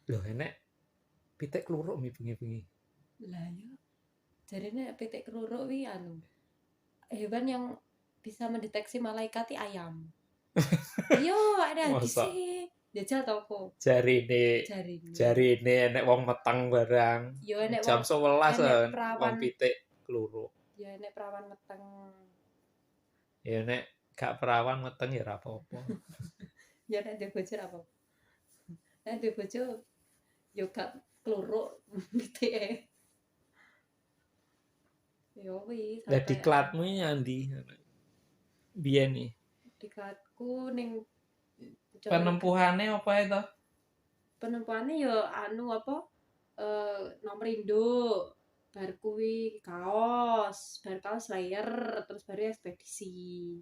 Lho enek pitik kluruk mi bengi-bengi. Lah ya. Jarine pitik kluruk wi hewan yang bisa mendeteksi malaikat ayam. Iya, ada Mosok dhisik. Jajal toko. jarine enek wong meteng barang. Yo enek Jam 11 enek wong perawan. pitik kluruk. Ya enek perawan meteng. Ya nek gak perawan meteng ya ora apa-apa. Ya nek duwe bojo apa? Nek duwe bojo yo gak kluruk pitike. Yo kuwi Lah diklatmu nyandi. Biyen iki. diklatku ning Penempuhane apa itu? penempuhane yo nomor induk. Bar kuwi kaos layer, terus baru ekspedisi.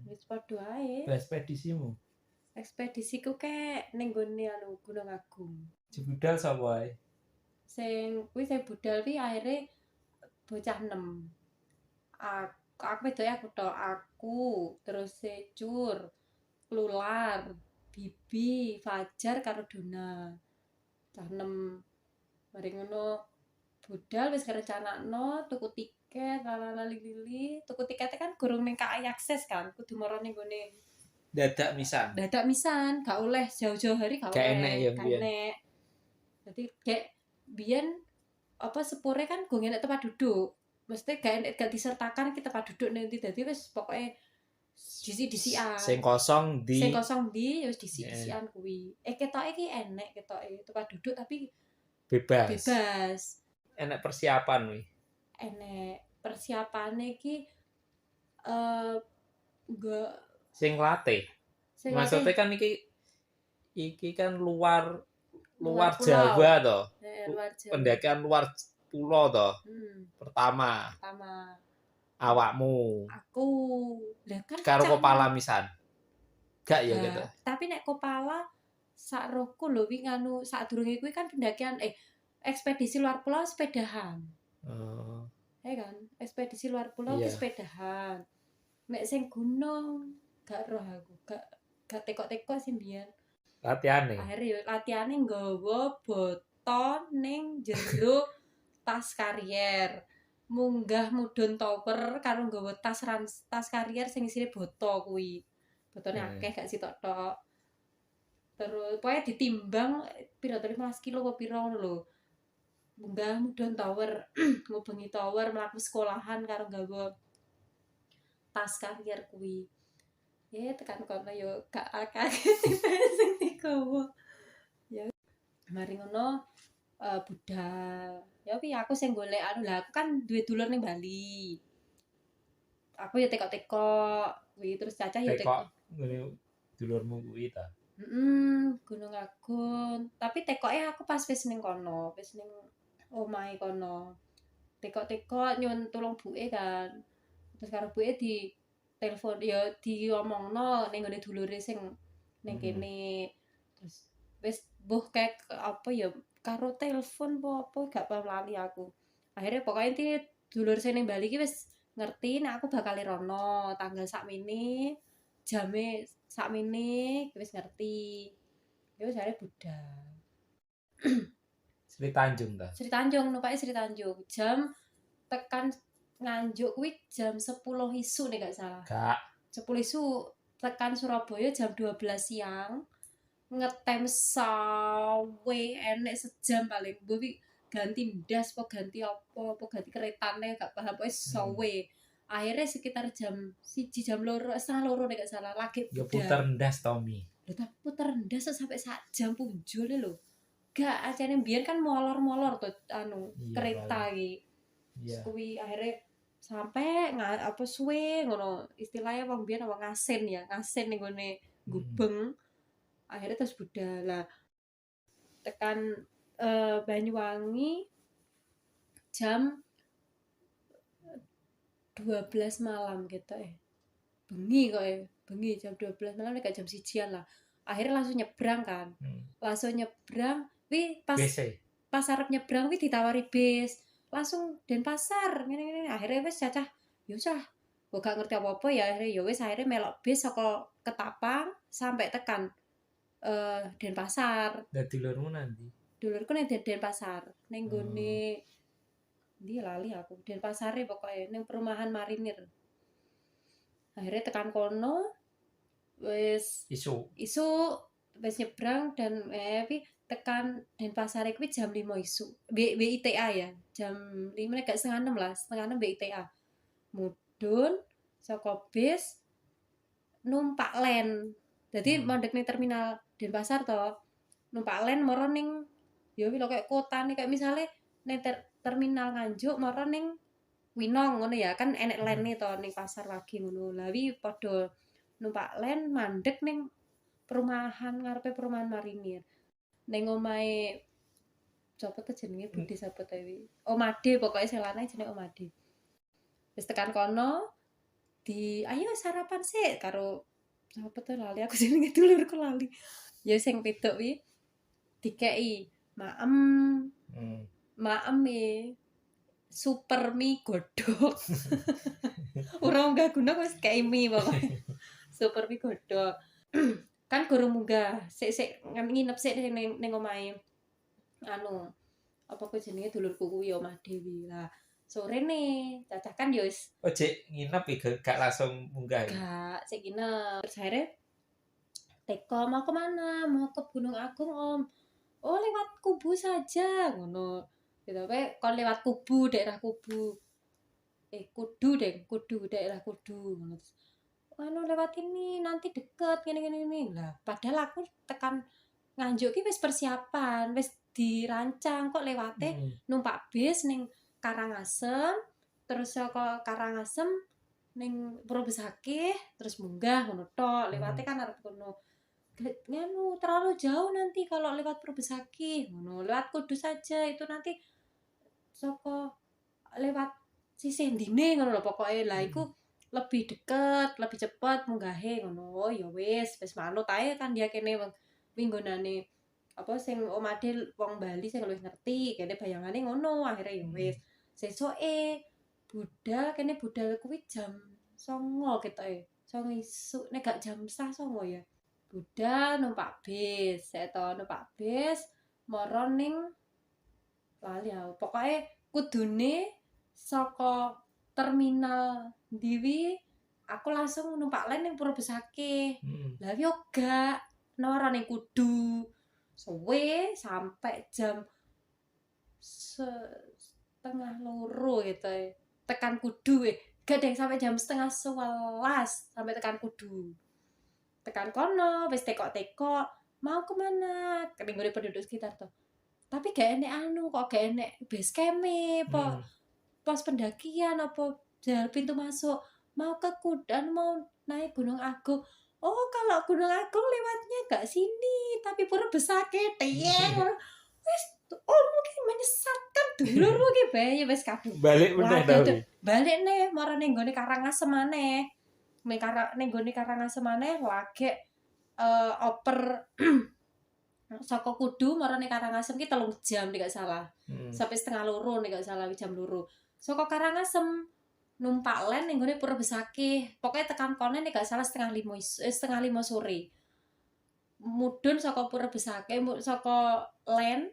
Wis padha ae. Ekspedisimu. Ekspedisiku kek ning gone Gunung Agung. Jebudal sapa ae? Sing budal kuwi akhire bocah 6. Aku wedoke aku tok, terus Secur, Lular, Bibi, Fajar karo Dona. Cah 6. Mari ngono budal wis karencanakno tuku tiket lali. Tuku tiketnya kan gurung ning KAI akses kan, kudu maro ning gone Dadak misan, gak oleh jauh-jauh hari gak oleh. Gak enek. Jadi kayak biyen sepure kan go enek tempat duduk. Mesti gak disertakan kita tempat duduk nanti dadi wis pokoke disi-disian. Sing kosong di wis disi-disian kuwi. Ketoke iki enek ketoke tempat duduk tapi bebas. Enek persiapan wi. Enek persiapane iki enggak sing latih. Maksudnya kan iki kan luar Jawa toh. Pendakian luar pulau toh. Pertama. Awakmu. Aku. Lah kan karo Kopala misan. Gak ya gitu. Tapi nek Kopala sak rohku lho wi sadurunge kuwi kan pendakian ekspedisi luar pulau sepedahan. kan, ekspedisi luar pulau ki sepedahan. Nek sing gunung gak roh aku, gak tekok-tekok sih mbiyen. Latihane nggawa boto ning jero tas karier. Munggah mudhun tower karo nggawa tas karier sing isine boto kuwi. Botone akeh gak sitok-tok. Terus pokoke ditimbang pira 15 kilo apa pira ngono lho. Munggah mudhun tower, ngubengi tower mlaku sekolahan karo nggawa tas karier kuwi. Tekan kono yo gak akeh sing digawa. Ya mari ngono budal. Ya kuwi aku sing golek lah aku kan duwe dulur ning Bali. Aku ya tekok-tekok kuwi terus Cacah ya tekok. Ngene dulurmu kuwi ta. Gunung Agung. Tapi tekoke aku pas wis ning kono, wis ning omahe kono. Tekok-tekok nyuwun tulung buke kan. Terus karo buke di telepon ya diomongno ning gone dulure sing ning kene. Terus wis mbuh kek karo telepon apa gak paham lali aku. Akhirnya pokoknya intinya dulur sing ning Bali ki wis ngerti nek aku bakal rono tanggal sakmene, jame sakmene wis ngerti. Ya wis arep budal. Sri Tanjung ta? Sri Tanjung, numpak Sri Tanjung. Jam tekan Nganjuk kuwi jam 10 isu nek gak salah. Gak. 10 isu tekan Surabaya jam 12 siang. Ngetem sawe enek sejam paling. Mbok ganti ndas apa ganti ganti keretane gak paham pokoke sawe. Akhirnya sekitar jam 1 jam 2 setengah 2 nek gak salah lagi budal. Ya puter ndas Tommy. Lho tak puter ndas sampai sak jam punjul lho. Gak acene mbiyen kan molor-molor tuh kereta iki. Iya. Kuwi akhirnya sampai suwe ngono istilahnya wong biyen wong ngasin ning gone Gubeng. Akhirnya terus budal lah tekan Banyuwangi jam 12 malam gitu bengi jam 12 malam nek jam 1-an lah. Akhirnya langsung nyebrang kan. Langsung nyebrang wi pas arep nyebrang wi ditawari bis. Langsung Denpasar ngene-ngene akhirnya wis Cacah yo usah gak ngerti apa-apa ya akhirnya melok bis saka Ketapang sampai tekan Denpasar. Dadi lurmu nanti. Dulurku ning Denpasar, ning Hmm. nggone ndi lali aku. Denpasare pokoke ning perumahan Marinir. Akhirnya tekan kono wis Isu. wis nyebrang dan tekan Denpasar kuwi jam 5 isu. WITA ya, jam 5 gak setengah 6 lah, setengah 6 WITA. Mudhun saka bis numpak len. Jadi mondek ning terminal Denpasar to. Numpak len moro ning ya wi lho kayak kotane kayak misale ning terminal Nganjuk moro ning Winong ngono ya, kan enek lene to ning Pasar Wage ngono. Lah wi padha numpak len mandek ning perumahan ngarepe perumahan Marinir. Ning omahe sapa to jenenge Budi sapa to wi? Omade pokoke sing lanang jenenge Omade. Wis tekan kono ayo sarapan sik karo sapa to lali aku jenenge dulurku lali. Ya sing wedok wi dikeki maem. Maem super mie godhog. Ora unggah guna wis kei mie pokoke. Super mie godhog. Kan gurung munggah, sik nginep sik ning omahe. Anu, apa ku jenenge dulurku kuwi omah Dewi. Lah, sorene cacakan ya wis Cek nginep gak langsung munggah. Gak, sik nginep. Terus akhirnya teko mau kemana? Mau ke Gunung Agung, Om. Oh, lewat Kubu saja, ngono. Gitu, kon lewat Kubu, daerah Kubu. Kudu daerah Kudu. Anu lewat ini nanti deket gini. Lah, padahal aku tekan Nganjuk ki wis persiapan, wis dirancang kok lewate numpak bis ning Karangasem, terus saka Karangasem ning Purwobesakeh, terus munggah ngono tok. Lewate kan arep kono. Nganu terlalu jauh nanti kalau lewat Purwobesakeh, ngono. Lewat Kudus saja itu nanti saka lewat sisih ndine ngono lho pokoke. Lah iku lebih deket, lebih cepet munggahe ngono. Oh ya wis manut ae kan dia kene nggonane apa sing omade wong Bali sing luwih ngerti, kene bayangane ngono. Akhire ya wis. Sesoke budal kene budal kuwi jam 09.00 ketoke. 09.00 isuk nek gak jam 09.30 ya. Budal numpak bis, numpak bis moro ning lali aku. Pokoke kudune saka terminal Ndiwi aku langsung numpak len ning Purwobesakeh. Lah yo gak nora ning Kudu. Suwe sampai jam 1:30 gitu. Tekan Kudu gak deng sampai jam 10:30 sampai tekan Kudu. Tekan kono wis tekok-tekok mau kemana? Kening penduduk sekitar tuh. Tapi gak enek kok gak enek base camp-e, pos pendakian apa jalan pintu masuk. Mau ke Kudan, mau naik Gunung Agung. Oh, kalau Gunung Agung lewatnya gak sini, tapi Purwobesakeh teyeng. Wis mungkin menyesatkan dulurmu ki bae wis kadung. Balik meneh ta. Balik nih marang ning gone Karangasem maneh. Ning gone Karangasem maneh lagi oper saka Kudu marang Karangasem ki 3 jam nek gak salah. Sampai 1:30 nek gak salah jam 2. Saka Karangasem numpak len ning gone Purwobesakeh. Pokoke tekan kono nek gak salah 4:30 sore. Mudhun saka Purwobesakeh saka len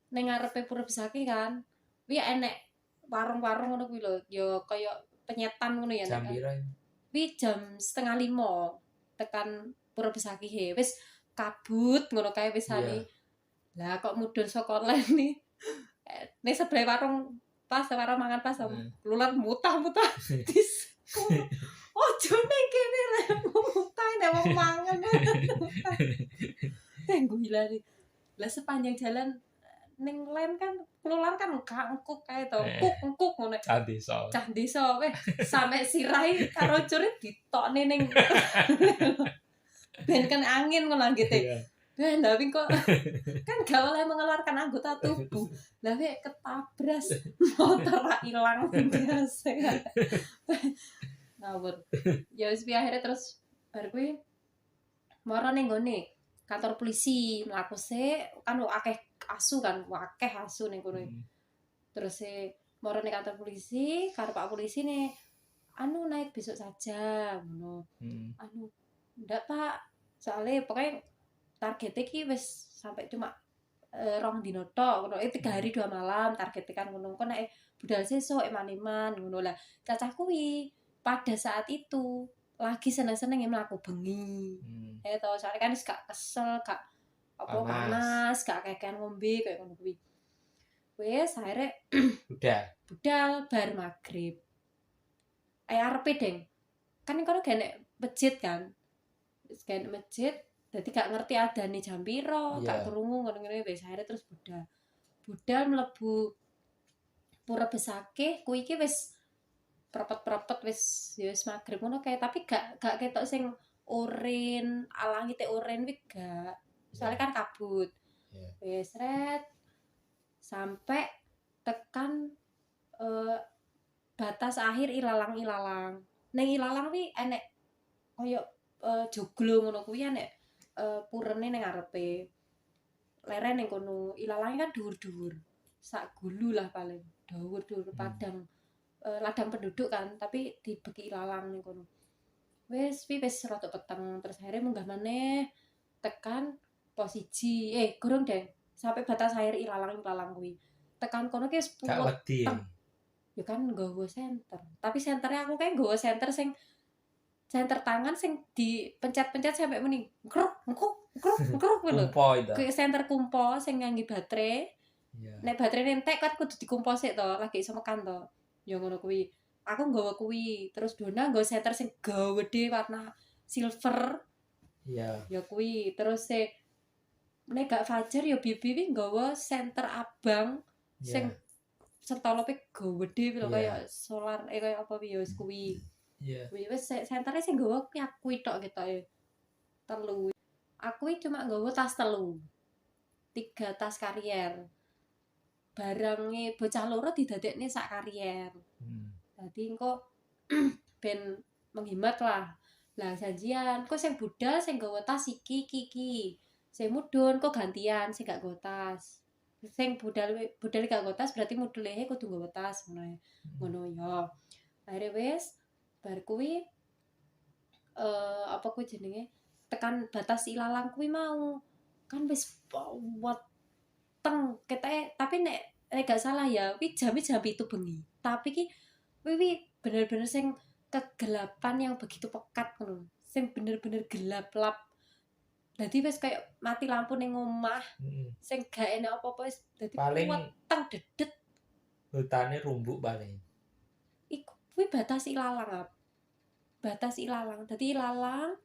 ning ngarepe Purwobesakeh kan. Kuwi enek warung-warung ngono kuwi lho, ya kaya penyetan ngono ya. Jam pira? Kuwi jam 4:30 tekan Purwobesakeh. Wis kabut ngono kae wis ali. Lah kok mudhun saka len nih. Ning sebelah warung mangan pas keluar mutah-mutah. Ojo ning kene rek mutah nek wong mangan. Tenggo hilari. Lah sepanjang jalan ning len kan keluar kan kangkuk kae to. Kuk ngono. Cah desa weh sampe sirahe karo curit ditokne ning ben kan angin ngono anggite. Lah kok kan gak oleh mengeluarkan anggota tubuh. Lah ketabras motor ra ilang biasa. Ngawur. Ya wis akhirnya terus bar kuwi moro ning gone kantor polisi mlaku sik kan akeh asu ning kono. Terus moro ning kantor polisi karo Pak Polisi nih naik besok saja ngono. Ndak Pak, soalnya pokoknya targetnya ki wis sampai cuma 2 dino tok ngono. 3 hari 2 malam targetnya kan ngono. Kok nek budal sesuk eman-eman ngono lah. Cacah kuwi pada saat itu lagi seneng-seneng mlaku bengi. To, soalnya kan wis gak kesel, gak apa panas, gak kakean ngombe kayak ngono kuwi. Wis akhirnya budal bar magrib. Arepe deng. Kan kono gak masjid kan. Wis gak masjid, dadi gak ngerti adane jam piro, gak krungu ngono-ngono wis akhirnya terus budal. Budal mlebu Pura Besakeh kuwi iki wis prepet-prepet wis ya wis magrib ngono kae, tapi gak ketok sing oren, langite oren kuwi gak. Soalnya kan kabut. Wis ret sampai tekan batas akhir ilalang. Ning ilalang kuwi enek koyo joglo ngono kuwi enek purene ning ngarepe. Leren ning kono. Ilalange kan dhuwur-dhuwur. Sak gulu lah paling. Dhuwur-dhuwur padang ladang penduduk kan, tapi dibeki ilalang ning kono. Wis rada peteng, terus akhirnya munggah maneh tekan pos 1. Gurung deh, sampai batas akhir ilalang kuwi. Tekan kono ki wis peteng. Ya kan nggawa senter. Tapi senternya aku kayak nggawa senter senter tangan sing dipencet-pencet sampai muni kruk ngono. Kayak senter kumpo sing nganggo baterai. Nek baterainya entek kan kudu dikumpo sik to, lagi iso mekan to. Ya ngono kuwi. Aku nggawa kuwi, terus Dona nggawa senter sing gede warna silver. Ya kuwi, terus nek gak Fajar ya Bibi nggawa senter abang sing sentolope gede lho kaya solar kaya apa ya wis kuwi. Kuwi wis sentere sing nggawa kuwi tok ketoke. 3. Aku cuma nggawa tas 3. 3 tas karier. Barange bocah loro didadekne sak karier. Dadi engko ben menghemat lah. Lah janjian, kok sing budal sing nggawa tas iki. Sing mudhun kok gantian sing gak nggawa tas. Sing budal gak nggawa tas berarti mudhule kudu nggawa tas ngono ya. Akhire wis bar kuwi apa kuwi jenenge tekan batas ilalang kuwi mau kan wis weteng ketoke, tapi nek gak salah ya kuwi jam 7 bengi. Tapi ki kuwi bener-bener sing kegelapan yang begitu pekat ngono. Sing bener-bener gelap lap. Dadi wis kayak mati lampu ning omah. Sing gak enak apa-apa wis dadi weteng dedet. Hutane rumbuk paling. Iku kuwi batas ilalang. Batas ilalang. Dadi ilalang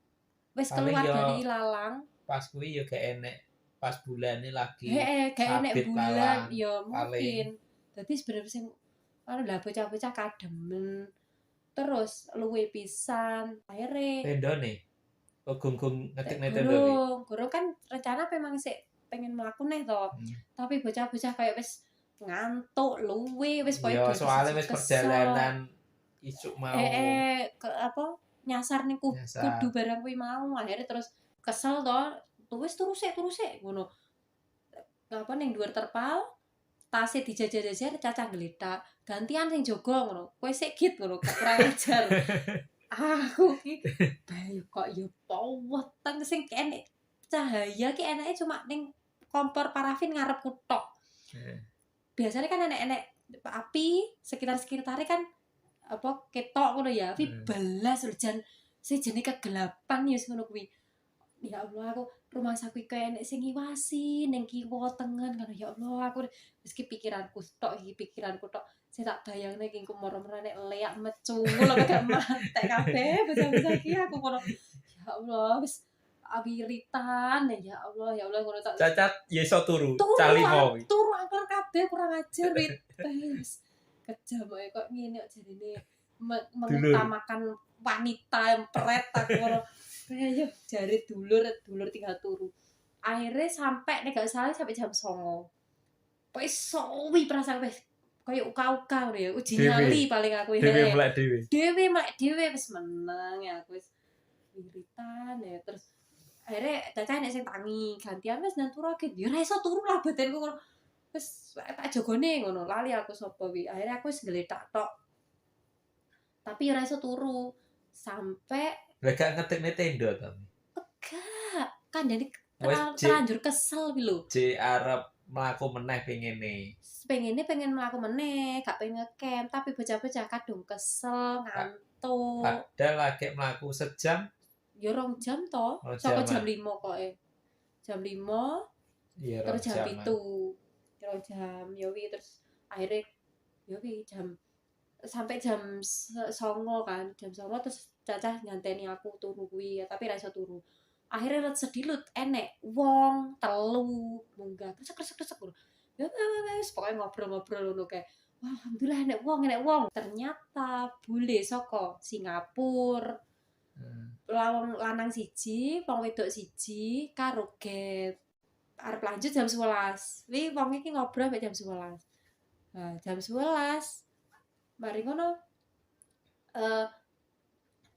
wis keluar dari ilalang. Pas kuwi ya gak enek pas bulane lagi. Gak enek bulan ya mungkin. Dadi sebenarnya sing lah bocah-bocah kademen. Terus luwe pisan. Akhire tendone. Gong-gong ngetik-ngetik tendone. Gurung kan rencana memang sik pengen mlaku neh to. Tapi bocah-bocah kayak wis ngantuk luwe wis koyo soalnya wis perjalanan isuk mau. Nyasar ning kudu barang kuwi mau. Akhirnya terus kesel to. Wis turu sik ngono. Apa ning dhuwur terpal tasnya dijajar-jajar cacah geletak. Gantian sing jaga ngono. Kowe sik git ngono, kurang ajar. Aku ki bayu kok ya weteng sing enek cahaya ki enake cuma ning kompor parafin ngarep kutok. Biasanya kan enek api sekitar-sekitare kan apa ketok ngono ya. Tapi belas jan sejene kegelapan ya ngono kuwi. Ya Allah, aku rumah sakit kayak enek sing ngiwasi ning kiwa tengen kan. Ya Allah, aku meski pikiranku tok. Saya tak bayangne iki moro-moro nek leak mecu lho gak mate kabeh bocah-bocah iki aku ngono. Ya Allah, wis awiritan ya Allah ngono tak. Cacat ya iso turu. Calimo. Turu angker kabeh kurang ajar wit. Wis kejam kok ngene kok jarine mengutamakan wanita empret aku ngono. Ayo jari dulur tinggal turu. Akhirnya sampai nek gak salah sampai jam 09.00. Wis sowi perasaan wis koyo uka-uka ngono ya. Uji nyali paling aku Dewe melek dhewe wis meneng ya aku wis wiritan ya. Terus akhirnya cacah nek sing tangi gantian wis nang turu akeh. Ya ora iso turu lah badanku ngono. Wis tak jogone ngono. Lali aku sapa wi. Akhirnya aku wis geletak tok. Tapi ora iso turu sampai gak ngetik tenda to. enggak, kandhane Wis terlanjur kesel kuwi lho. arep mlaku meneh pengene. Pengen mlaku meneh, gak pengen ngecamp, tapi bocah-bocah kadung kesel, ngantuk. Padahal lagi mlaku sejam, Ya 2 jam to, 2 saka jaman. jam 5 koke. Jam 5 Iya, 2 terus jam jaman. 7. 2 jam ya wi terus akhirnya ya wi sampai jam 09.00 kan. Jam 09.00 terus Cacah nganteni aku turu kuwi, tapi ra iso turu. Akhirnya sedilut enek wong telu munggah kresek-kresek ngono. Ya wis pokoke ngobrol-ngobrol ngono kae. Wah, alhamdulillah enek wong. Ternyata bule saka Singapura. Lawang lanang siji, wong wedok siji karo Get. Arep lanjut jam 11. Wi wong iki ngobrol sampai jam 11. Nah, jam 11 mari ngono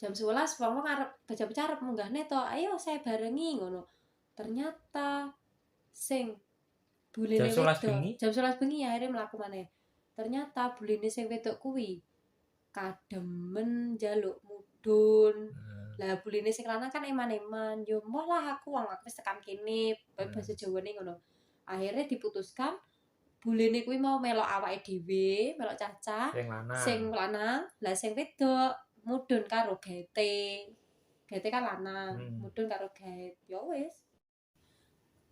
jam 11 wong arep bocah-bocah arep munggahne to. Ayo saya barengi ngono. Ternyata sing bulene Jam 11 wedok bengi? jam 11 bengi akhirnya mlaku maneh. Ternyata bulene sing wedok kuwi kademen njaluk mudhun. Lah bulene sing lanang kan eman-eman, yo moh lah aku wong aku wis tekan kene, bahasa Jawane ngono. Akhirnya diputuskan bulene kuwi mau melok awake dhewe, melok Cacah. Sing lanang, lah sing wedok mudhun karo Gete. Gete kan lanang, mudhun karo Get. Ya wis.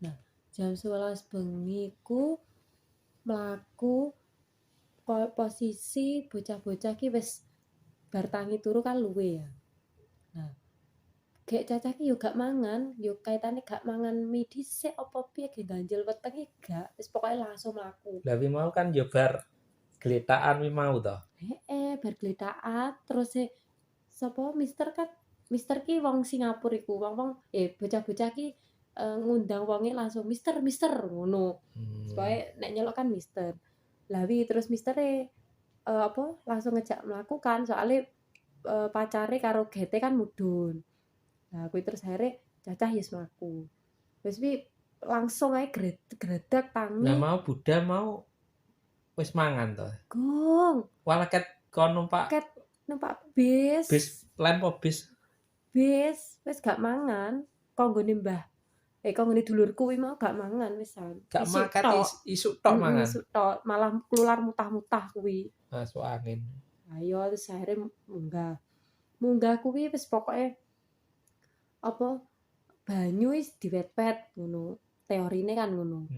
Nah, jam 11 bengi ku mlaku posisi bocah-bocah ki wis bar tangi turu kan luwe ya. Nah, gek Cacah ki yo gak mangan, yo kaitane gak mangan mie dhisik apa piye ge ganjel wetenge gak, wis pokoke langsung mlaku. Lah wi mau kan yo bar gletaan wi mau to. Bar gletaan terus sapa Mister ki wong Singapura iku, wong bocah-bocah ki ngundang wonge langsung Mister ngono. Supaya nek nyelok kan Mister. Lah wi terus mistere langsung ngejak mlaku kan soalnya pacare karo Gete kan mudhun. Nah, kuwi terus akhirnya Cacah yes mlaku. Wis wi langsung ae gredak tangi. Lah mau Buddha mau wis mangan to. Gong. Walah ket kon numpak bis. Bis lain po bis. Bis wis gak mangan. Konggone Mbah. Konggone dulurku kuwi mau gak mangan wisan. Gak makan isuk tok mangan. Isuk tok, malah keluar mutah-mutah kuwi. Masuk angin. Ayo terus akhirnya munggah kuwi wis pokoke banyu wis diwet-wet ngono. Teorine kan ngono.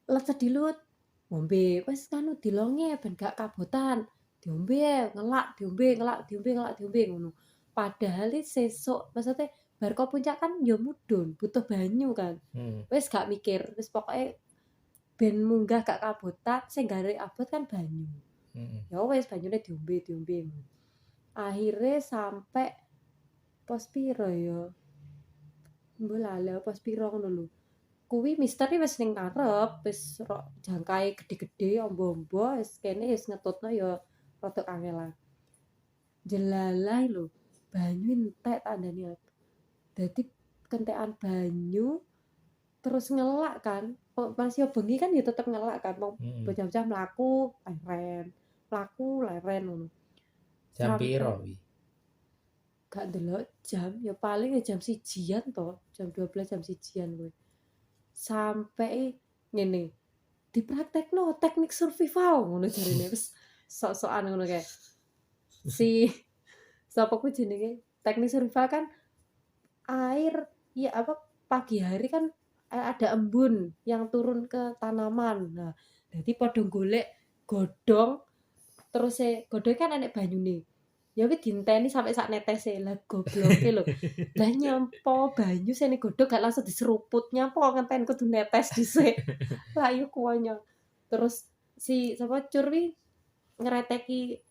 Lah sedilut ngombe wis kanu dilonge ben gak kabotan. Diombe ngelak ngono. Padahal sesuk maksudnya bar kok puncak kan ya mudhun, butuh banyu kan. Wis gak mikir, wis pokoke ben munggah gak kabotan, sing gare abot kan banyu. Ya wis banyune diombe. Akhire sampai pos piro ya? Mbok lali pos piro ngono lho. Kuwi Mister wis ning karep, wis jangkae gede-gede ombo-ombo, wis kene wis ngetutno ya rada kangelan. Jelalah lho, banyu entek tandane aku. Dadi kentekan banyu terus ngelak kan. Masih bengi kan ya tetep ngelak kan. Bocah-bocah mlaku leren ngono. Jam piro wi? Gak ndelok jam, ya paling ya jam 1-an to, jam 12 jam 1-an kuwi. Sampai ngene. Dipraktekno teknik survival ngono jarine wis sok-sokan ngono kae. Sapa ku jenenge? Teknik survival kan air ya pagi hari kan ada embun yang turun ke tanaman. Nah, jadi padha golek godhong terus godhong kan enek banyune. Ya wis dinteni sampai sak netese. Lah gobloke lho. Lah nyampo banyu sene godhong gak langsung diseruput, nyampo ngenteni kudu netes dhisik. Lah yo konyol. Terus sapa Curwi ngreteki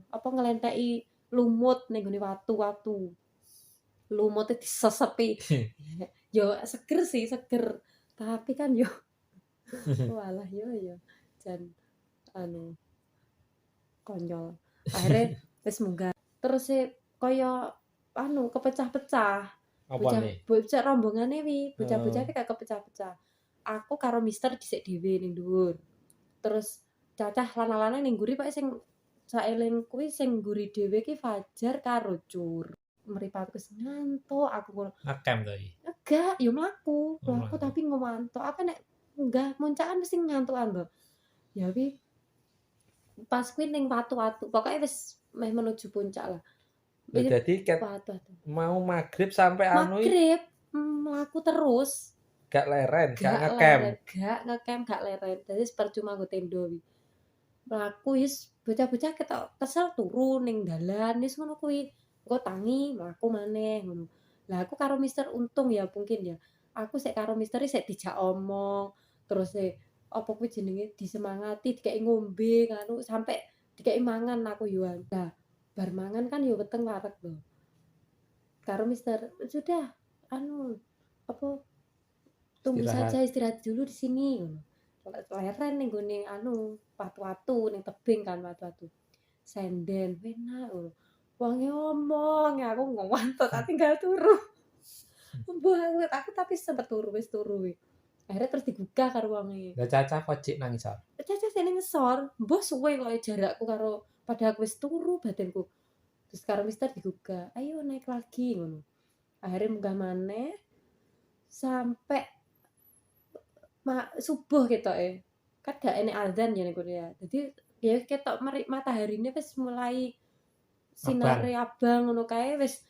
ngelenteki lumut ning gone watu-watu. Lumute disesepi. Yo seger sih, seger. Tapi kan yo walah yo jan konyol. Akhirnya wis munggah. Terus kaya kepecah-pecah. Bocah rombongane wi, bocah-bocah iki gak kepecah-pecah. Aku karo Mister dhisik dhewe ning dhuwur. Terus Cacah lanang-lanang ning nguri pokoke sing saeling kuwi sing nguri dhewe ki Fajar karo Cur. Mripatku wis ngantuk aku ngono. Ngecamp to iki. Gak, yo mlaku Mlaku. tapi ngantuk. Aku nek munggah muncak kan mesti ngantukan to. Ya wi pas kuwi ning watu-watu, pokoke wis meh menuju puncak lah. Lho dadi ket Watu-watu. mau maghrib sampai anu Magrib mlaku terus. gak leren, gak Gak ngecamp. leren, gak ngecamp, gak leren. Dadi percuma nggo tenda wi. Mlaku wis bocah-bocah ketok kesel turu ning dalan wis ngono kuwi. Engko tangi mlaku maneh ngono. Lah aku karo Mister untung ya mungkin ya. Aku sik karo Mister sik dijak omong, terus apa kuwi jenenge disemangati, dikeki ngombe ngono sampe dikeki mangan aku yoan. Lah bar mangan kan yo weteng wareg to. Karo Mister, "Sudah anu apa tunggu saja istirahat dulu di sini," ngono. Leren ning gone anu watu-watu ning tebing kan watu-watu. Senden penak ngono. Wonge omong aku ngantuk tak tinggal turu. Banget aku tapi sempet turu wis turu wi. Akhirnya terus digugah karo wonge. Lah Caca kok cik nangis ah. Caca sene ngesor, mbah suwe kok jarakku karo pada aku wis turu batinku. Terus karo Mister digugah, "Ayo naik lagi," ngono. Akhirnya munggah maneh sampai subuh ketoke. Kan gak enek azan ya ning kono ya. Dadi ya ketok mataharine wis mulai sinare abang ngono kae wis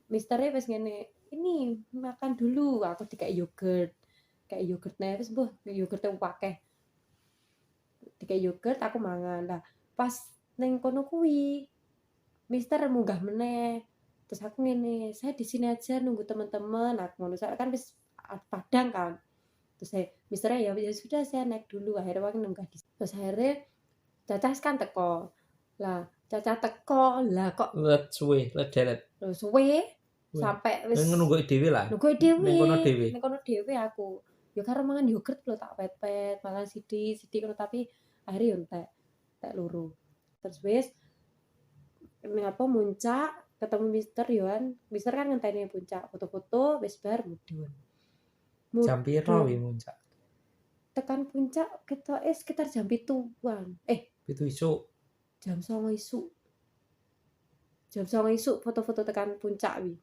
Mistere wis ngene, "Ini makan dulu." Aku dikek yogurt. Kayak yogurt nek wis mbuh yogurt akeh. Dikek yogurt aku mangan. Lah pas ning kono kuwi Mister munggah meneh. Terus aku ngene, "Saya di sini aja nunggu teman-teman." Aku ngono kan wis padang kan. Terus Mister ya sudah saya naik dulu. Akhirnya aku nunggah di. Terus akhirnya Caca kan teko. Lah Caca teko, lah kok let suwe, let delet. Suwe sampai wis nunggu dhewe lah. Nunggu dhewe. Ning kono dhewe aku. Ya karo mangan yogurt lho tak pet-pet, mangan sithik ngono tapi akhirnya yo entek loro. Terus wis muncak ketemu Mister Yohan. Mister kan ngenteni puncak, foto-foto wis bar mudhun. Jam piro wi muncak? Tekan puncak ketoke sekitar jam 7-an. 7 isuk. Jam 09.00 isuk. Jam 09.00 isuk foto-foto tekan puncak wi.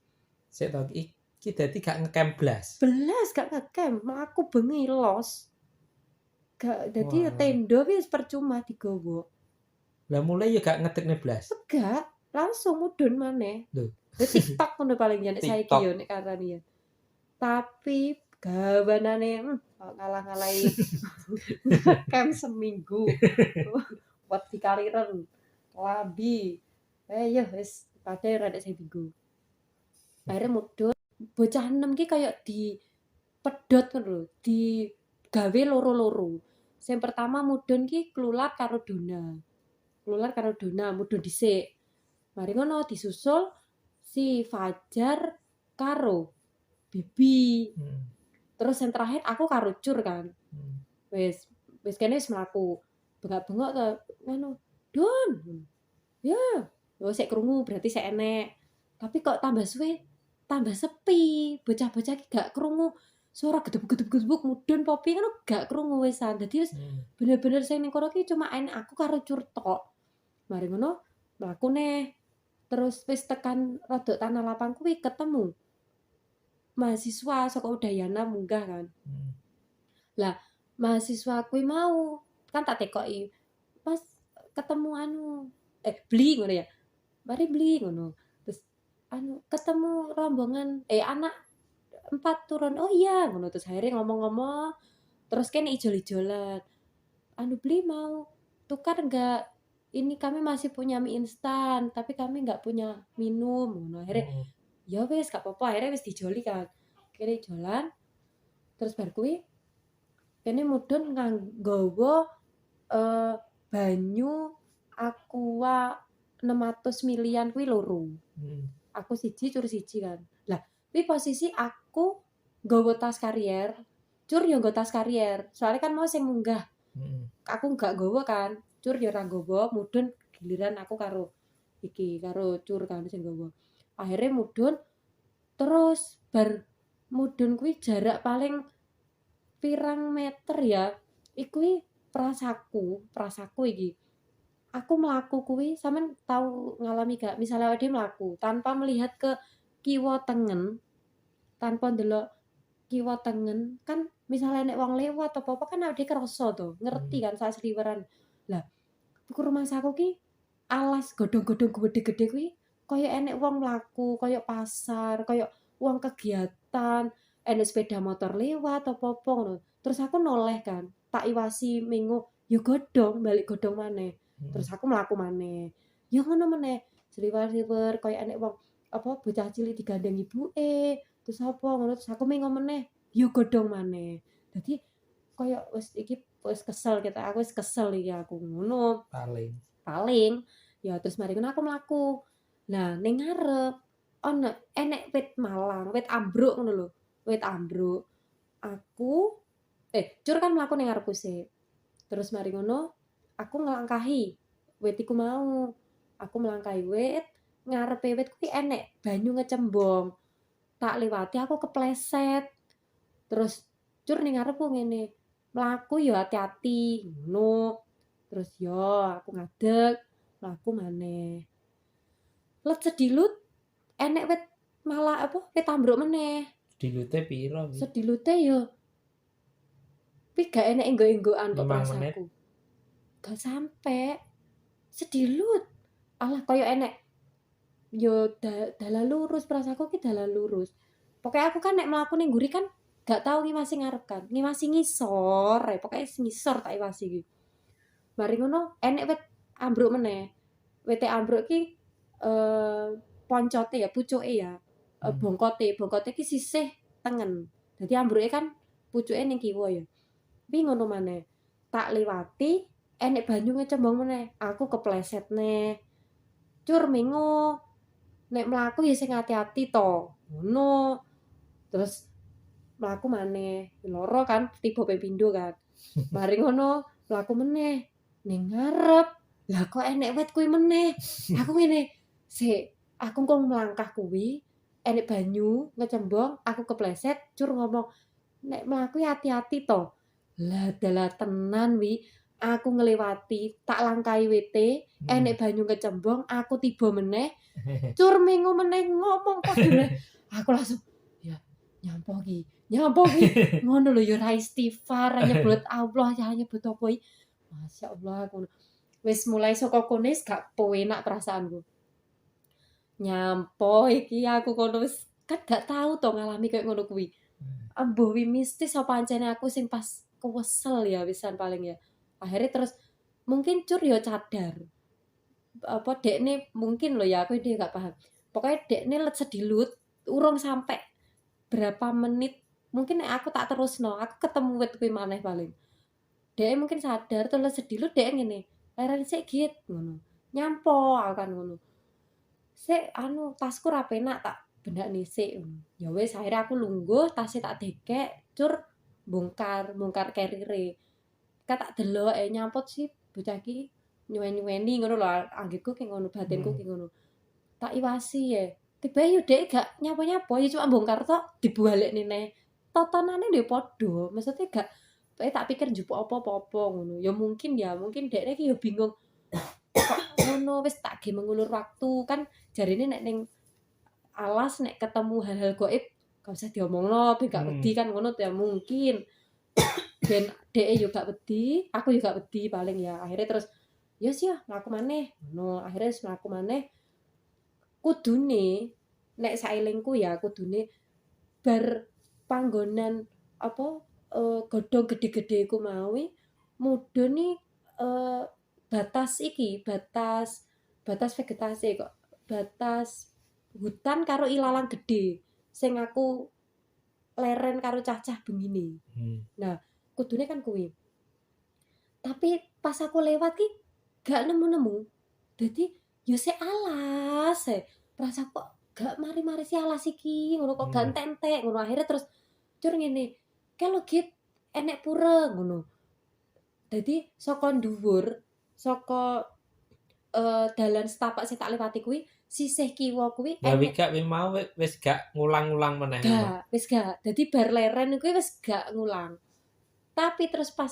Sik to iki dadi gak ngecamp blas. Belas gak ngecamp, aku bengi los. Gak dadi tenda wis percuma digowo. Lah mulai ya gak ngedekne blas. Gak, langsung mudhun maneh. Lho, TikTok ngono paling nek saiki yo nek karani ya. Tapi gawanane ngalah-ngalahi camp seminggu. Buat dikaliren. Lambi. Ya wis padhe ora nek seminggu. Akhirnya mudhun bocah 6 ki kayak di pedot ngono lho, digawe loro-loro. Sing pertama mudhun ki Klulat karo Dona. Mudhun dhisik. Mari ngono disusul si Fajar karo Bibi. Terus yang terakhir aku karo Cur kan. Wis kene wis mlaku. Bengak-bengok to ngono. Don. Ya, sik krungu berarti sik enek. Tapi kok tambah suwe tambah sepi. Bocah-bocah ki gak krungu suara gedebuk-gedebuk mudhun popi kan gak krungu wisan. Dadi wis bener-bener sing ning kono ki cuma enek aku karo Cur tok. Mari ngono mlaku neh. Terus wis tekan rodok tanah lapang kuwi ketemu mahasiswa saka Udayana munggah kan. Lah mahasiswa kuwi mau kan tak tekoki. Pas ketemu beli ngono ya. Mari beli ngono. Terus ketemu rombongan anak 4 turun. Oh iya ngono terus akhirnya ngomong-ngomong terus kene ijol-ijolan. Beli mau tukar enggak? Ini kami masih punya mie instan, tapi kami nggak punya minum. Ngono akhirnya ya wis gak apa-apa, akhirnya wis dijoli kan. Kene jalan. Terus bar kuwi kene mudhun nganggo banyu Aqua 600 milian kuwi loro. Aku siji, Cur siji kan. Lah, kuwi posisi aku nggawa tas karier, Cur yo nggawa tas karier. Soalnya kan mau sing munggah. Aku gak nggawa kan. Cur yo ora nggawa, mudhun giliran aku karo Cur kan sing nggawa. Akhirnya mudhun terus bar mudhun kuwi jarak paling pirang meter ya. Iku prasaku iki. Aku mlaku kuwi sampean tahu ngalami gak misalnya awake mlaku tanpa melihat ke kiwa tengen, tanpa ndelok kiwa tengen kan misalnya nek wong lewat apa-apa kan awake kerasa to, ngerti kan sak sliweran. Lah, iku rumahku ki alas godhong-godhong gede-gede kuwi kaya enek wong mlaku, kaya pasar, kaya wong kegiatan, enek sepeda motor lewat apa-apa ngono. Terus aku noleh kan, tak iwasi mengo, ya godhong, balik godhong maneh. Terus aku mlaku maneh. Ya ngono meneh, sliwer-sliwer kaya enek wong apa bocah cilik digandeng ibuke, terus apa ngono, terus aku mengo meneh, ya godhong maneh. Dadi kaya wis iki wis kesel aku wis kesel iki aku ngono. Paling ya terus mari ngono aku mlaku. Nah ning ngarep ono enek wit malang, wit ambruk ngono lho, wit ambruk. Aku Cur kan mlaku ning ngarepku sik. Terus mari ngono aku nglangkahi wit iku mau. Aku melangkahi wit, ngarepe wit kuwi enek banyu ngecembong. Tak liwati aku kepleset. Terus Cur ning ngarepku ngene, "Mlaku ya hati-hati." Ngono. Terus yo aku ngadeg, mlaku maneh. Let sedilut enek wit malah apa wit ambruk meneh. Dilute piro iki? Sedilute yo kuwi gak enek enggo-enggokan kok 5 menit. prasaku. Gak sampe sedilut. Alah kaya enek yo dalan lurus prasaku ki dalan lurus. Pokoke aku kan nek mlaku ning mburi kan gak tau ngiwasi ngarep kan, ngiwasi ngisor, pokoke ngisor tak iwasi iki. Mari ngono enek wit ambruk meneh. Wite ambruk ki poncote ya, pucuke ya, bongkote ki sisih tengen. Dadi ambruke kan pucuke ning kiwa ya. Kuwi ngono maneh. Tak liwati enek banyu ngecembong meneh. Aku kepleset neh. Cur mengo. Nek mlaku ya sing ati-ati to. Ngono. Terus mlaku maneh. Loro kan tiba ping pindho kan. Mari ngono mlaku meneh ning ngarep. Lah kok enek wit kuwi meneh. Aku ngene, "Sik, aku kok melangkah kuwi enek banyu ngecembong, aku kepleset." Cur ngomong, "Nek mlaku hati-hati to." Lah dalah tenan wi, aku ngliwati, tak langkahi wite, enek banyu ngecembong, aku tiba meneh, Cur mengo meneh ngomong padha meneh. Aku langsung, ya nyampo ki, ngono lho ya ora istighfar, nyebut Allah, ya nyebut apa iki. Masyaallah ngono. Wis mulai saka kono wis gak penak perasaanku. Nyampo iki aku kono wis kan gak tau to ngalami kayak ngono kuwi. Ambuh wi mistis apa pancene aku sing pas kewesel ya wisan paling ya. Akhirnya terus mungkin Cur ya cadar. Apa dekne mungkin lho ya aku dia gak paham. Pokoknya dekne let sedilut urung sampai berapa menit mungkin aku tak terusno, aku ketemu wit kuwi maneh paling. Dhek mungkin sadar terus let sedilut dhek ngene, "Leren sik Git," ngono. Nyampo aku kan ngono. "Sik anu tasku ra penak tak bendakne sik." Ya wis akhirnya aku lungguh, tasnya tak dekek, Cur bongkar carrier-e. Kan tak delok nyampot sih bocah iki nyuwen-nyuweni ngono lho, anggitku ki ngono, batinku ki ngono. Tak iwasi ya. Tiba yo dhek gak nyapo-nyapo, ya cuma bongkar tok dibualekne neh. Totonane yo padha, maksudnya gak tak pikir njupuk apa-apa ngono. Ya mungkin dekne ki yo bingung. Kok ngono wis tak ge mengulur waktu kan jarine nek ning alas nek ketemu hal-hal gaib gak usah diomongno ben gak wedi kan ngono ya mungkin. Ben dheke yo gak wedi, aku yo gak wedi paling ya. Akhirnya terus ya sih ya mlaku maneh ngono. Akhirnya wis mlaku maneh. Kudune nek saelingku ya kudune bar panggonan apa godhong gede-gede iku mau mudhun batas iki, batas vegetasi kok, batas hutan karo ilalang gede sing aku leren karo cah-cah bengine. Nah, kudune kan kuwi. Tapi pas aku lewat ki gak nemu-nemu. Dadi ya sik alas Prasaku kok gak mari-mari si alas iki ngono kok gak entek-entek ngono. Akhirnya terus Cur ngene, "Kelo Git enek pura," ngono. Dadi saka dhuwur, saka dalan setapak sing tak liwati kuwi, sisih kiwa kuwi Lah enek gak mau wis gak ngulang-ulang meneh ngono. wis gak. Dadi bar leren kuwi wis gak ngulang. Tapi terus pas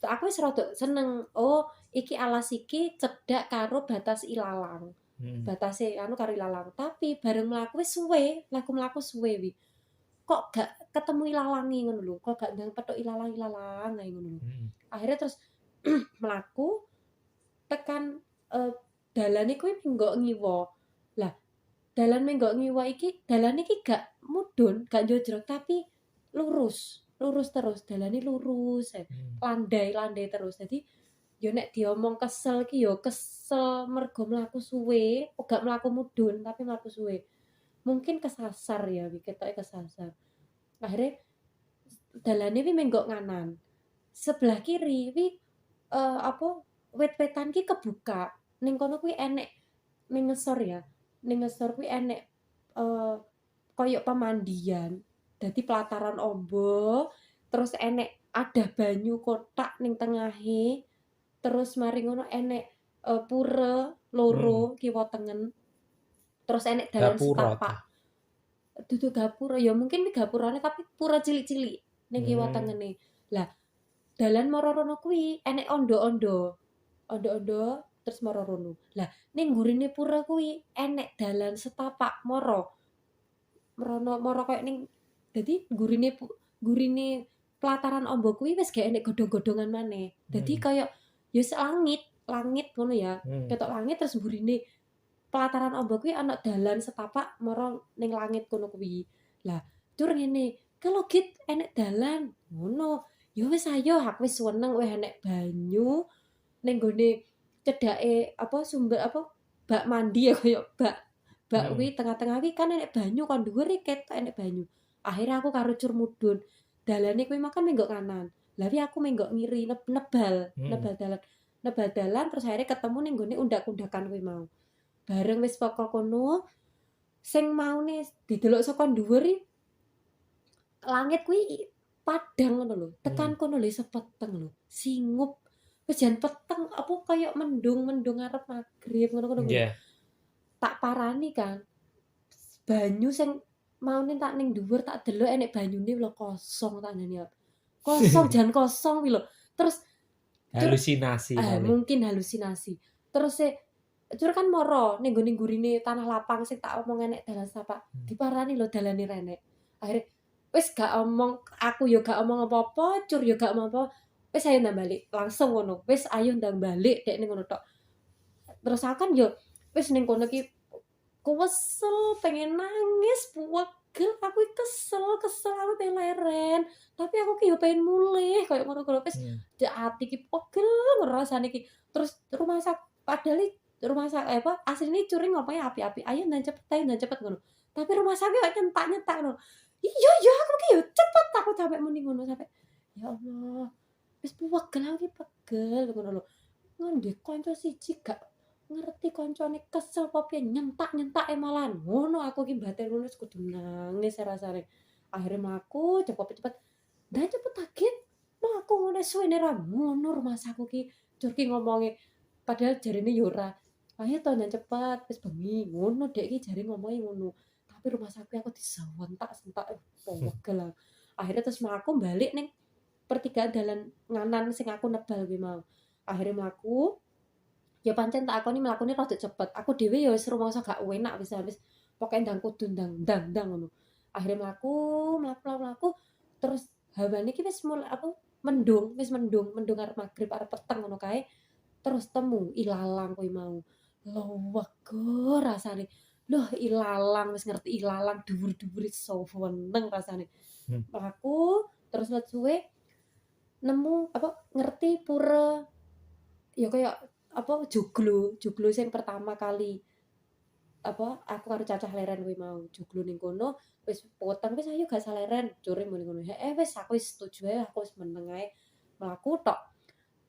aku wis rada seneng, oh iki alas iki cedhak karo batas ilalang. Batase anu karo ilalang. Tapi bareng mlaku wis suwe, mlaku suwe wi. kok gak ketemu ilalangi ngono lho, kok gak ndang petuk ilalang ae ngono lho. Akhirnya terus mlaku tekan dalane kuwi menggok ngiwa. Lah, dalan menggok ngiwa iki, dalane iki gak mudhun, gak njojrok tapi lurus terus, dalane lurus ae. Landai terus. Dadi yo nek diomong kesel ki yo kesel mergo mlaku suwe, gak mlaku mudhun tapi mlaku suwe. Mungkin kesasar ya, ketoke kesasar. Akhirnya dalane wi menggok nganan. Sebelah kiri wi wit-witan ki kebuka. Ning kono kuwi enek ning ngesor ya. Ning ngesor kuwi enek koyo pemandian. Dadi pelataran ombo, terus enek ada banyu kotak ning tengahe. Terus mari ngono enek pura loro kiwa tengen. Terus enek dalan setapak. Dudu gapura, ya mungkin iki gapurane tapi pura cilik-cilik ning kiwa tengene. Lah, dalan mara rono kuwi enek ondo-ondo. Ondo-ondo terus mara rono. Lah, ning gurine pura kuwi enek dalan setapak mara. Merono mara koyo ning dadi gurine pelataran ombo kuwi wis gak enek godhong-godhongan maneh. Dadi koyo ya langit ngono ya. Ketok langit terus gurine pelataran ombo kuwi ana dalan setapak mara ning langit kono kuwi. Lah, tur ngene, kalau git enek dalan ngono. Ya wis ayo, aku wis seneng wis enek banyu ning gone cedhake sumber bak mandi ya koyo bak kuwi tengah-tengah kuwi kan enek banyu kon dhuwur iki ketok enek banyu. Akhirnya aku karo cur mudhun. Dalane kuwi makan menggok kanan. Lah aku menggok ngiri nebal dalan terus akhirnya ketemu ning gone undak-undakan kuwi mau. Bareng wis pokok kono sing maune didelok saka dhuwur langit kuwi padang ngono lho. Tekan kono lho sepeteng lho. Singup wis jan peteng kaya mendung arep magrib ngono-ngono. Tak parani kan. Banyu sing maune tak ning dhuwur tak delok enek banyune lho kosong tak ndene. Kosong jan kosong kuwi lho. Terus halusinasi mungkin halusinasi. Terus cur kan moro ning gurine tanah lapang sing tak omong enek dalan setapak. Diparani lho dalane renek. Akhire wis gak omong, aku yo gak omong apa-apa, cur yo gak omong apa. Wis ayo ndang balik, langsung ngono. Wis ayo ndang balik dek ning ngono tok. Terus aku kan yo wis ning kono ki kesel, pengen nangis, pegel, aku kesel aku pengen leren. Tapi aku ki yo pengen mulih koyo ngono-ngono wis ati ki pegel ngrasane ki. Terus rumah sakit padahal rumah sakit asline curing ngomongnya api-api. Ayo ndang cepet ngono. Tapi rumah sakit kok nyentak ngono. Iya aku ki yo cepet aku sampe muni ngono sampe ya Allah. Wis pegel aku ki pegel ngono lho. Ngondek kanca siji gak ngerti kancane kesel apa piye nyentak malahan. Ngono aku ki batin ngono wis kudu nangis rasane. Akhire mlaku cepet-cepet. Ndak cepet takit. Mlaku ngene suwene ra ngono rumah sakit ki. Cur ki ngomonge padahal jarine yo ora. Ayo to nang cepet wis bengi. Ngono dek ki jare ngomongi ngono. Tapi rumah sakit aku disentak-sentak pegel. Akhirnya terus mlaku balik ning pertigaan dalan nganan sing aku nebal kuwi mau. Akhirnya mlaku ya pancen tak akoni mlakune rada cepet. Aku dhewe ya wis rumangsa gak enak wis pokoke ndang kudu ndang ngono. Akhirnya mlaku terus hawane iki wis mulai mendung arep magrib arep peteng ngono kae. Terus temu ilalang kuwi mau. Lowego rasane. Loh ilalang wis ngerti ilalang dhuwur-dhuwure seneng rasane. Mlaku terus let suwe nemu ngerti pura ya kayak joglo sing pertama kali aku karo cacah leren kuwi mau joglo ning kono wis potong wis ayo gak saleren cure muni ngono wis aku wis setuju ae aku wis meneng ae mlaku tok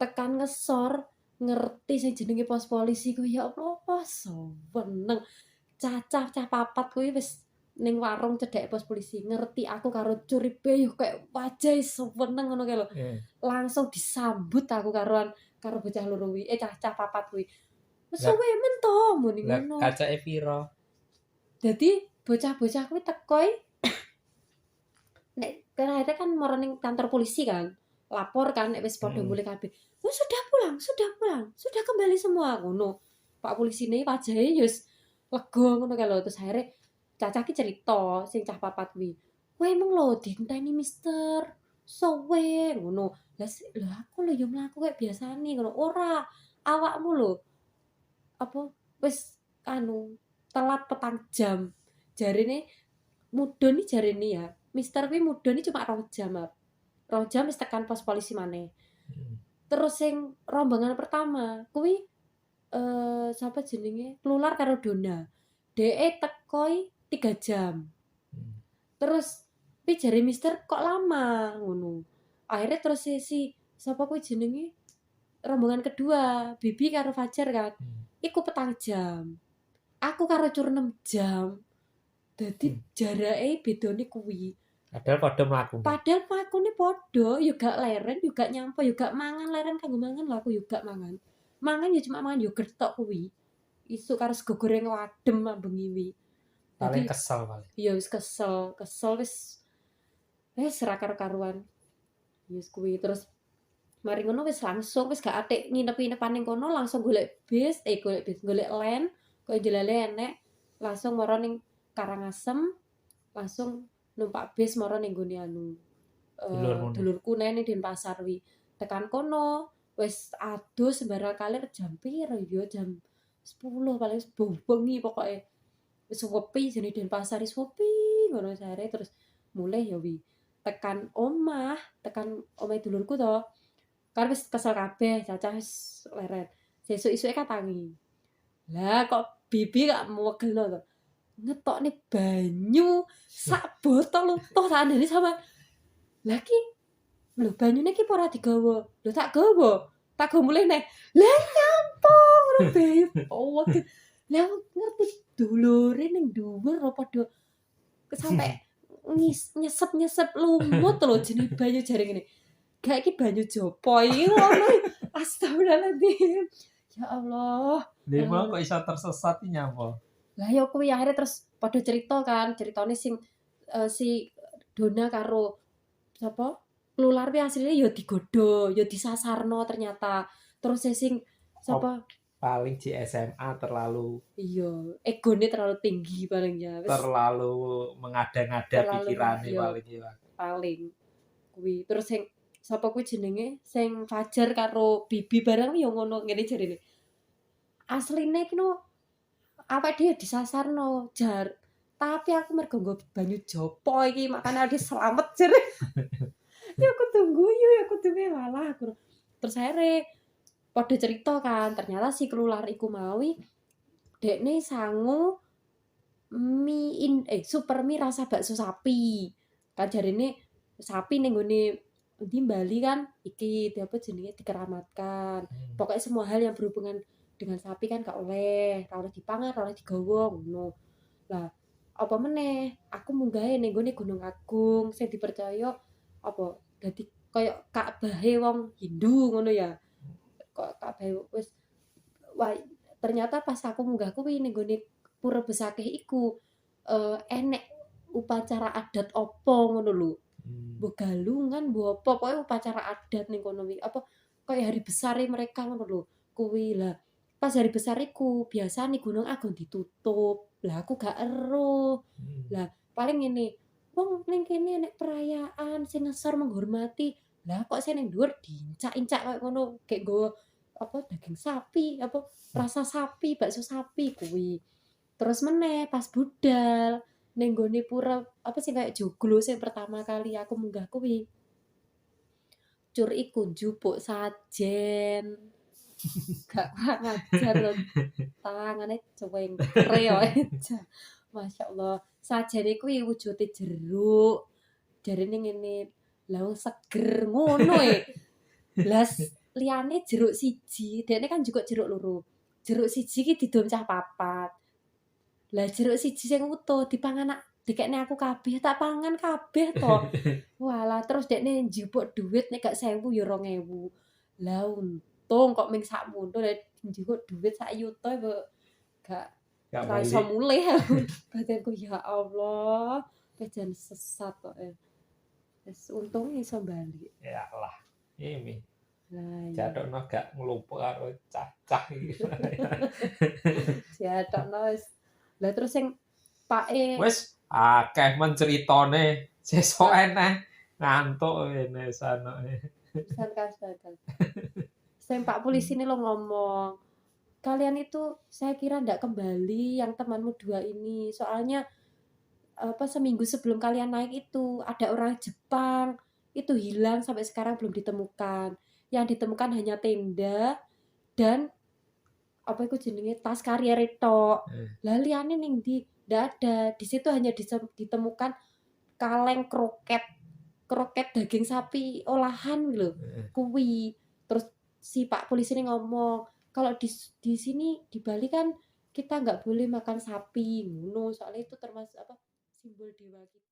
tekan ngesor ngerti sing jenenge pos polisi kuwi ya Allah seneng cacah papat kuwi wis ning warung cedhake pos polisi ngerti aku karo curipe yo kayak wajah seneng ngono kae lho langsung disambut aku karo bocah loro kuwi cacah papat kuwi wis suwe men to muni ngono kacake pira dadi bocah-bocah kuwi teko nek kira-kira kan mara ning kantor polisi kan lapor kan nek wis padha mulih kabeh sudah pulang sudah kembali semua ngono Pak polisine wajahe yo wis lega ngono kae lho terus akhire cacah ki cerita sing cah papat kuwi kowe emang lho dinteni mister sowe ngono. Lah aku lho ya mlaku kayak biasane ngono. Ora, awakmu lho apa wis telat 4 jam. Jarine mudhun iki jarine ya. Mister kuwi mudhun cuma 2 jam. 2 jam wis tekan pos polisi maneh. Terus sing rombongan pertama kuwi sapa jenenge? Klular karo Dona. Dheke teko 3 jam. Terus tapi jare mister kok lama ngono. Akhirnya terus si sapa kuwi jenenge? Rombongan kedua, Bibi karo Fajar kan. Iku 4 jam. Aku karo Cur 6 jam. Dadi jarake bedone kuwi. Padahal padha mlaku. Padahal makune padha, yo gak leren, yo gak nyampe, yo gak mangan leren kanggo mangan lho aku yo gak mangan. Mangan yo cuma mangan yogurt tok kuwi. Isuk karo sego goreng wadem ambeng iki. Paling kesel paling. Iya wis kesel wis ra karo-karuan. Wis kuwi terus mari ngono wis langsung wis gak atik nginep-nginepan ning kono langsung golek golek len, kok jelale enek langsung mara ning Karangasem langsung numpak bis mara ning gone dulurku ning Denpasar wi. Tekan kono wis adoh sembarang kali jam piro ya jam 10 paling bengi pokoke. Wis sepi jane Denpasar wis sepi ngono jare terus mulai ya wi. Tekan omahe dulurku to. Kan wis kesel kabeh, cacah wis leren. Sesuk-esuke katangi. Lah kok Bibi gak mewegelno to. Ngetokne banyu sak botol utuh sakandane sama. Lah ki lho banyune ki ora digawa. Lho tak gawa mulih neh. Lah nyampung ngono bae. Oh, lah ngerti dulure ning dhuwur padha sampe nyesep lumut lho jenenge banyu jare ngene. Gak iki banyu jopo iki ngono. Astagfirullahaladzim. Ya Allah. Lima kok iso tersesat iki nyapa? Lah ya kuwi akhirnya terus padha cerita kan, ceritane si Dona karo sapa? Klular kuwi asline ya digodho, ya disasarno ternyata. Terus sing sapa? Paling di SMA terlalu egone terlalu tinggi paling ya. Terlalu mengada-ngada pikirane paling kuwi. Terus sing sapa kuwi jenenge sing Fajar karo Bibi bareng ya ngono ngene jarine. Asline iki no awake dhewe disasarno jar. Tapi aku mergo nggo banyu jopo iki makane ade slamet jare. Ya aku tunggu walah aku. Terus akhirnya padha cerita kan ternyata si Klular iku mawi dekne sangu super mie rasa bakso sapi. Kan jarine sapi ning gone di Bali kan iki apa jenenge dikeramatkan. Pokoknya semua hal yang berhubungan dengan sapi kan gak oleh dipangan, gak oleh digawa ngono. Lah, apa meneh? Aku munggahe ning gone Gunung Agung sing dipercaya apa dadi kaya Ka'bahe wong Hindu ngono ya. Kok Ka'bahe wis wah ternyata pas aku munggah kuwi ning gone Pura Besakeh iku enek upacara adat opo ngono lho. Mbok galungan, mbok apa pokoke upacara adat ning kono wi. Apa kaya hari besar mereka ngono lho. Kuwi lah. Pas hari besar iku biasa nih Gunung Agung ditutup. Lah aku gak eruh. Lah paling ngene. Wong ning kene nek perayaan sing ngesor menghormati. Lah kok sing ning dhuwur diincak-incak koyo ngono, kayak nggo apa daging sapi, apa rasa sapi, bakso sapi kuwi. Terus meneh pas budal ning gone pura apa sih kayak joglo sing pertama kali aku munggah kuwi. Cur iku njupuk sajen. Gak kurang ajar lho. Tangane cuweng reo aja. Masyaallah. Sajane kuwi wujude jeruk. Jarine ngene, lha wong seger ngono Lah liyane jeruk siji, dekne kan juga jeruk loro. Jeruk siji iki didom cah 4. Lah jeruk siji sing utuh dipangan dikekne aku kabeh, tak pangan kabeh to. Walah terus dekne njupuk dhuwit nek gak 1000 ya 2000. Lah untung kok ming sakmono njupuk dhuwit sak yuta gak iso mulih aku. Badanku ya Allah, kejan sesat kok. Wis untung iso bali. Ya Allah. Ini Lah jadokno gak nglupuk karo cacah iki. Jadokno wis. Lah terus sing pake wis akeh men ceritane Sesuk eneh ngantuk ini sana. Pesan kasih. Saya Pak polisi ini lo ngomong, kalian itu saya kira ndak kembali yang temanmu dua ini. Soalnya seminggu sebelum kalian naik itu ada orang Jepang itu hilang sampai sekarang belum ditemukan. Yang ditemukan hanya tenda dan apa itu jenenge tas karier itu. Lah liyane ning ndi? Ndak ada. Di situ hanya ditemukan kaleng kroket daging sapi olahan lho. Kuwi. Terus si Pak polisi ini ngomong, kalau di sini di Bali kan kita nggak boleh makan sapi ngono, soalnya itu termasuk apa simbol dewa kita.